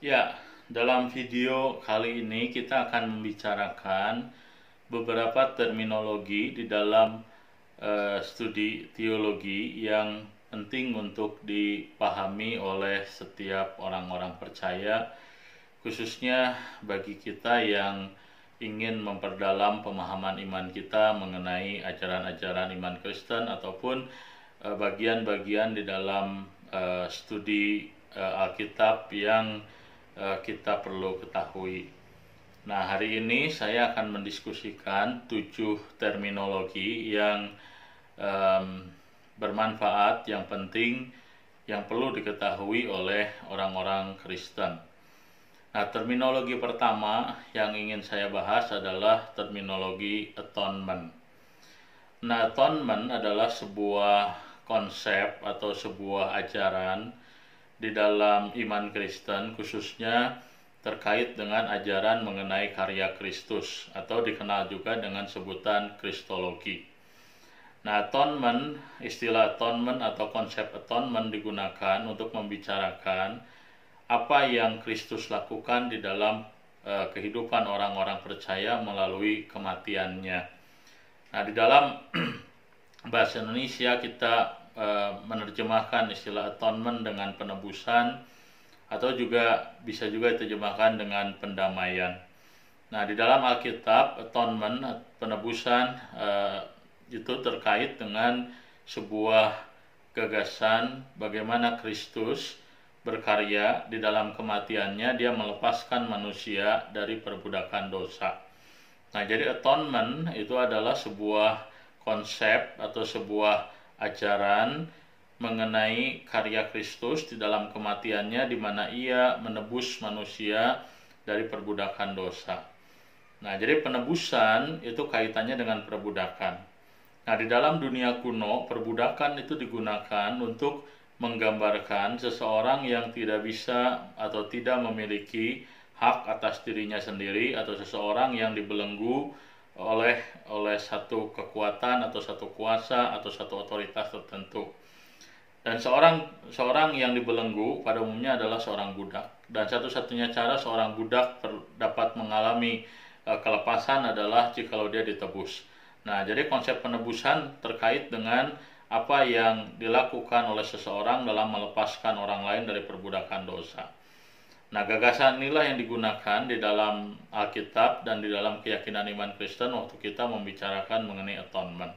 Ya, dalam video kali ini kita akan membicarakan beberapa terminologi di dalam studi teologi yang penting untuk dipahami oleh setiap orang-orang percaya, khususnya bagi kita yang ingin memperdalam pemahaman iman kita mengenai ajaran-ajaran iman Kristen ataupun bagian-bagian di dalam studi Alkitab yang kita perlu ketahui. Nah, hari ini saya akan mendiskusikan 7 terminologi yang bermanfaat, yang penting, yang perlu diketahui oleh orang-orang Kristen. Nah, terminologi pertama yang ingin saya bahas adalah terminologi atonement. Nah, atonement adalah sebuah konsep atau sebuah ajaran di dalam iman Kristen, khususnya terkait dengan ajaran mengenai karya Kristus atau dikenal juga dengan sebutan Kristologi. Nah, istilah atonement atau konsep atonement digunakan untuk membicarakan apa yang Kristus lakukan di dalam kehidupan orang-orang percaya melalui kematiannya. Nah, di dalam bahasa Indonesia kita menerjemahkan istilah atonement dengan penebusan, atau juga bisa juga diterjemahkan dengan pendamaian. Nah, di dalam Alkitab, atonement, penebusan itu terkait dengan sebuah gagasan bagaimana Kristus berkarya di dalam kematiannya, dia melepaskan manusia dari perbudakan dosa. Nah, jadi atonement itu adalah sebuah konsep atau sebuah ajaran mengenai karya Kristus di dalam kematiannya, di mana ia menebus manusia dari perbudakan dosa. Nah, jadi penebusan itu kaitannya dengan perbudakan. Nah, di dalam dunia kuno, perbudakan itu digunakan untuk menggambarkan seseorang yang tidak bisa atau tidak memiliki hak atas dirinya sendiri, atau seseorang yang dibelenggu oleh satu kekuatan atau satu kuasa atau satu otoritas tertentu. Dan seorang yang dibelenggu pada umumnya adalah seorang budak. Dan satu-satunya cara seorang budak dapat mengalami kelepasan adalah jikalau dia ditebus. Nah, jadi konsep penebusan terkait dengan apa yang dilakukan oleh seseorang dalam melepaskan orang lain dari perbudakan dosa. Nah, gagasan inilah yang digunakan di dalam Alkitab dan di dalam keyakinan iman Kristen waktu kita membicarakan mengenai atonement.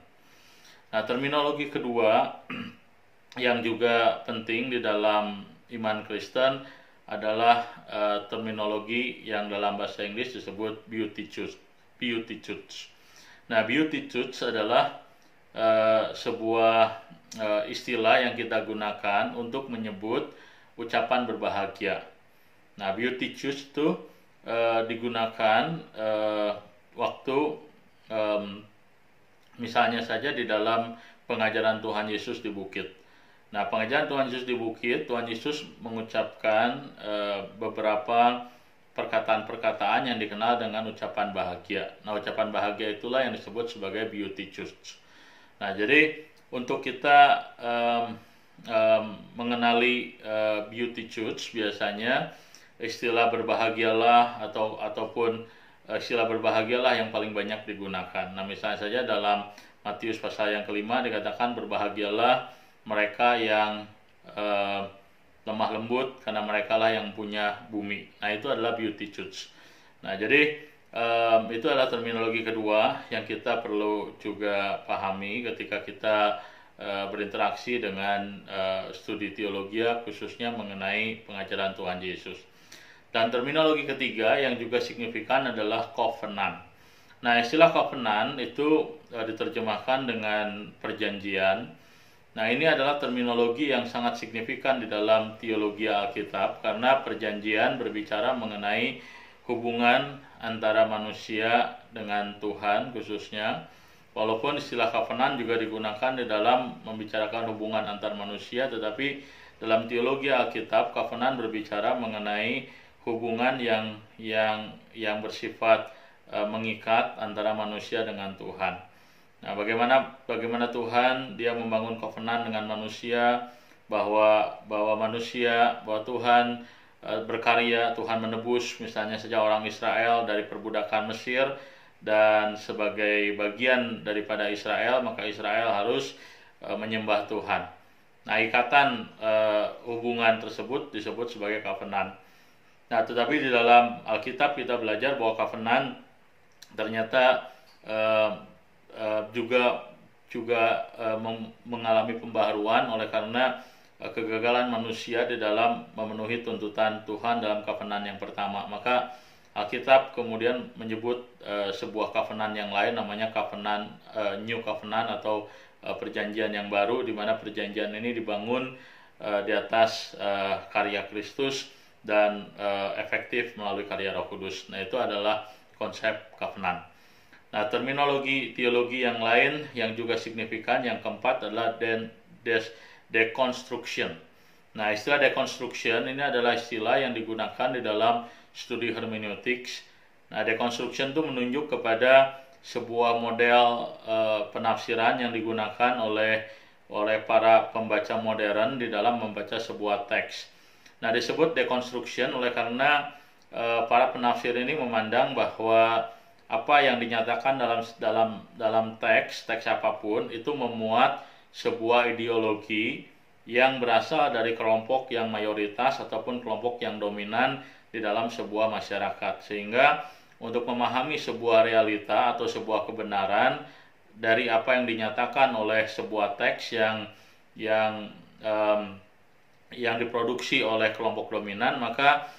Nah, terminologi kedua yang juga penting di dalam iman Kristen adalah terminologi yang dalam bahasa Inggris disebut beatitudes. Nah, beatitudes adalah sebuah istilah yang kita gunakan untuk menyebut ucapan berbahagia. Nah, beatitudes itu digunakan waktu misalnya saja di dalam pengajaran Tuhan Yesus di bukit. Nah, pengajaran Tuhan Yesus di bukit, Tuhan Yesus mengucapkan beberapa perkataan-perkataan yang dikenal dengan ucapan bahagia. Nah, ucapan bahagia itulah yang disebut sebagai beatitudes. Nah, jadi untuk kita mengenali beatitudes, biasanya istilah berbahagialah ataupun istilah berbahagialah yang paling banyak digunakan. Nah, misalnya saja dalam Matius pasal yang kelima dikatakan berbahagialah mereka yang lemah lembut, karena mereka lah yang punya bumi. Nah, itu adalah beatitudes. Nah, jadi itu adalah terminologi kedua yang kita perlu juga pahami ketika kita berinteraksi dengan studi teologi, khususnya mengenai pengajaran Tuhan Yesus. Dan terminologi ketiga yang juga signifikan adalah covenant. Nah, istilah covenant itu diterjemahkan dengan perjanjian. Nah, ini adalah terminologi yang sangat signifikan di dalam teologi Alkitab, karena perjanjian berbicara mengenai hubungan antara manusia dengan Tuhan khususnya. Walaupun istilah covenant juga digunakan di dalam membicarakan hubungan antar manusia, tetapi dalam teologi Alkitab, covenant berbicara mengenai hubungan yang bersifat mengikat antara manusia dengan Tuhan. Nah, bagaimana Tuhan dia membangun covenant dengan manusia, bahwa Tuhan berkarya, Tuhan menebus misalnya saja orang Israel dari perbudakan Mesir, dan sebagai bagian daripada Israel maka Israel harus menyembah Tuhan. Nah, ikatan hubungan tersebut disebut sebagai covenant. Nah, tetapi di dalam Alkitab kita belajar bahwa covenant ternyata juga mengalami pembaharuan oleh karena kegagalan manusia di dalam memenuhi tuntutan Tuhan dalam covenant yang pertama. Maka Alkitab kemudian menyebut sebuah covenant yang lain, namanya covenant New Covenant atau perjanjian yang baru, di mana perjanjian ini dibangun di atas karya Kristus dan efektif melalui karya Roh Kudus. Nah, itu adalah konsep covenant. Nah, terminologi teologi yang lain yang juga signifikan yang keempat adalah deconstruction. Nah, istilah deconstruction ini adalah istilah yang digunakan di dalam studi hermeneutics. Nah, deconstruction itu menunjuk kepada sebuah model penafsiran yang digunakan oleh para pembaca modern di dalam membaca sebuah teks. Nah, disebut deconstruction oleh karena para penafsir ini memandang bahwa apa yang dinyatakan dalam teks apapun itu memuat sebuah ideologi yang berasal dari kelompok yang mayoritas ataupun kelompok yang dominan di dalam sebuah masyarakat, sehingga untuk memahami sebuah realita atau sebuah kebenaran dari apa yang dinyatakan oleh sebuah teks yang diproduksi oleh kelompok dominan, maka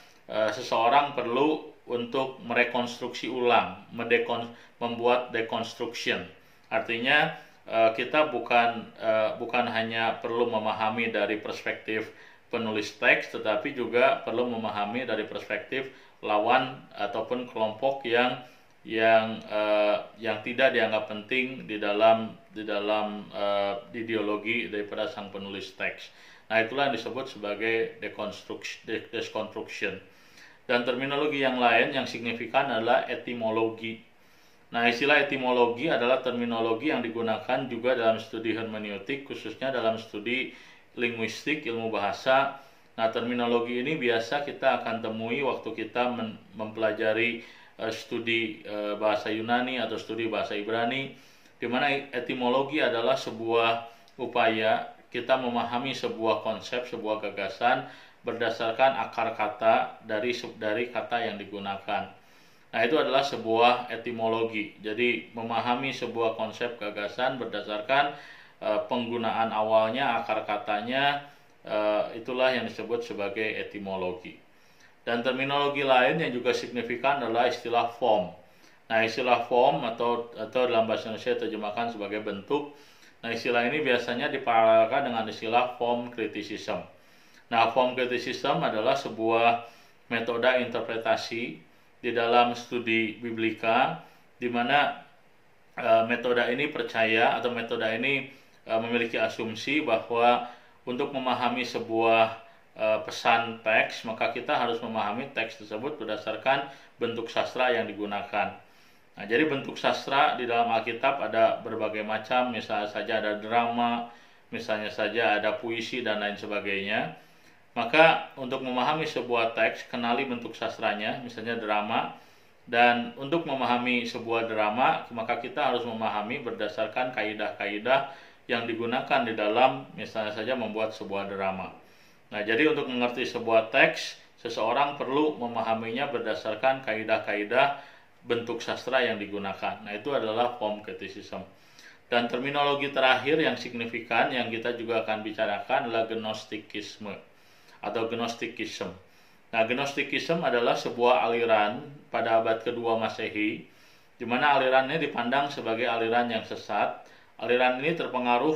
seseorang perlu untuk merekonstruksi ulang, membuat deconstruction. Artinya kita bukan hanya perlu memahami dari perspektif penulis teks, tetapi juga perlu memahami dari perspektif lawan ataupun kelompok yang tidak dianggap penting di dalam ideologi daripada sang penulis teks. Nah, itulah yang disebut sebagai deconstruction. Dan terminologi yang lain yang signifikan adalah etimologi. Nah, istilah etimologi adalah terminologi yang digunakan juga dalam studi hermeneutik, khususnya dalam studi linguistik, ilmu bahasa. Nah, terminologi ini biasa kita akan temui waktu kita mempelajari studi bahasa Yunani atau studi bahasa Ibrani, di mana etimologi adalah sebuah upaya kita memahami sebuah konsep, sebuah gagasan berdasarkan akar kata dari kata yang digunakan. Nah, itu adalah sebuah etimologi. Jadi memahami sebuah konsep gagasan berdasarkan penggunaan awalnya, akar katanya, itulah yang disebut sebagai etimologi. Dan terminologi lain yang juga signifikan adalah istilah form. Nah, istilah form atau dalam bahasa Indonesia terjemahkan sebagai bentuk. Nah, istilah ini biasanya diparalelkan dengan istilah form criticism. Nah, form criticism adalah sebuah metode interpretasi di dalam studi biblika, di mana metode ini percaya atau metode ini memiliki asumsi bahwa untuk memahami sebuah pesan teks, maka kita harus memahami teks tersebut berdasarkan bentuk sastra yang digunakan. Nah, jadi bentuk sastra di dalam Alkitab ada berbagai macam, misalnya saja ada drama, misalnya saja ada puisi dan lain sebagainya. Maka untuk memahami sebuah teks, kenali bentuk sastranya, misalnya drama. Dan untuk memahami sebuah drama, maka kita harus memahami berdasarkan kaidah-kaidah yang digunakan di dalam, misalnya saja membuat sebuah drama. Nah, jadi untuk mengerti sebuah teks, seseorang perlu memahaminya berdasarkan kaidah-kaidah bentuk sastra yang digunakan. Nah, itu adalah form criticism. Dan terminologi terakhir yang signifikan yang kita juga akan bicarakan adalah gnostikisme atau gnosticism. Nah, gnosticism adalah sebuah aliran pada abad kedua Masehi, di mana aliran ini dipandang sebagai aliran yang sesat. Aliran ini terpengaruh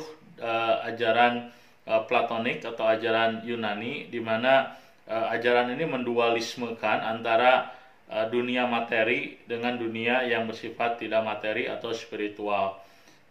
ajaran Platonik atau ajaran Yunani, di mana ajaran ini mendualismekan antara dunia materi dengan dunia yang bersifat tidak materi atau spiritual.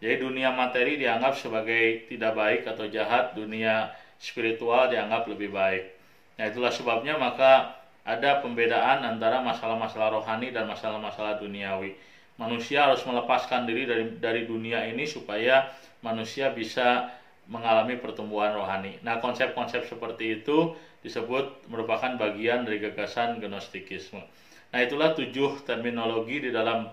Jadi dunia materi dianggap sebagai tidak baik atau jahat, dunia spiritual dianggap lebih baik. Nah, itulah sebabnya maka ada pembedaan antara masalah-masalah rohani dan masalah-masalah duniawi. Manusia harus melepaskan diri dari dunia ini supaya manusia bisa mengalami pertumbuhan rohani. Nah, konsep-konsep seperti itu disebut merupakan bagian dari gagasan Gnostikisme. Nah, itulah 7 terminologi di dalam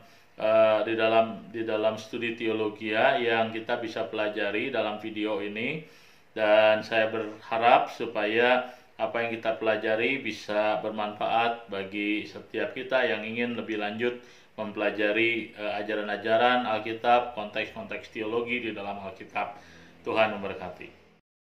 studi teologi yang kita bisa pelajari dalam video ini, dan saya berharap supaya apa yang kita pelajari bisa bermanfaat bagi setiap kita yang ingin lebih lanjut mempelajari ajaran-ajaran Alkitab, konteks-konteks teologi di dalam Alkitab. Tuhan memberkati.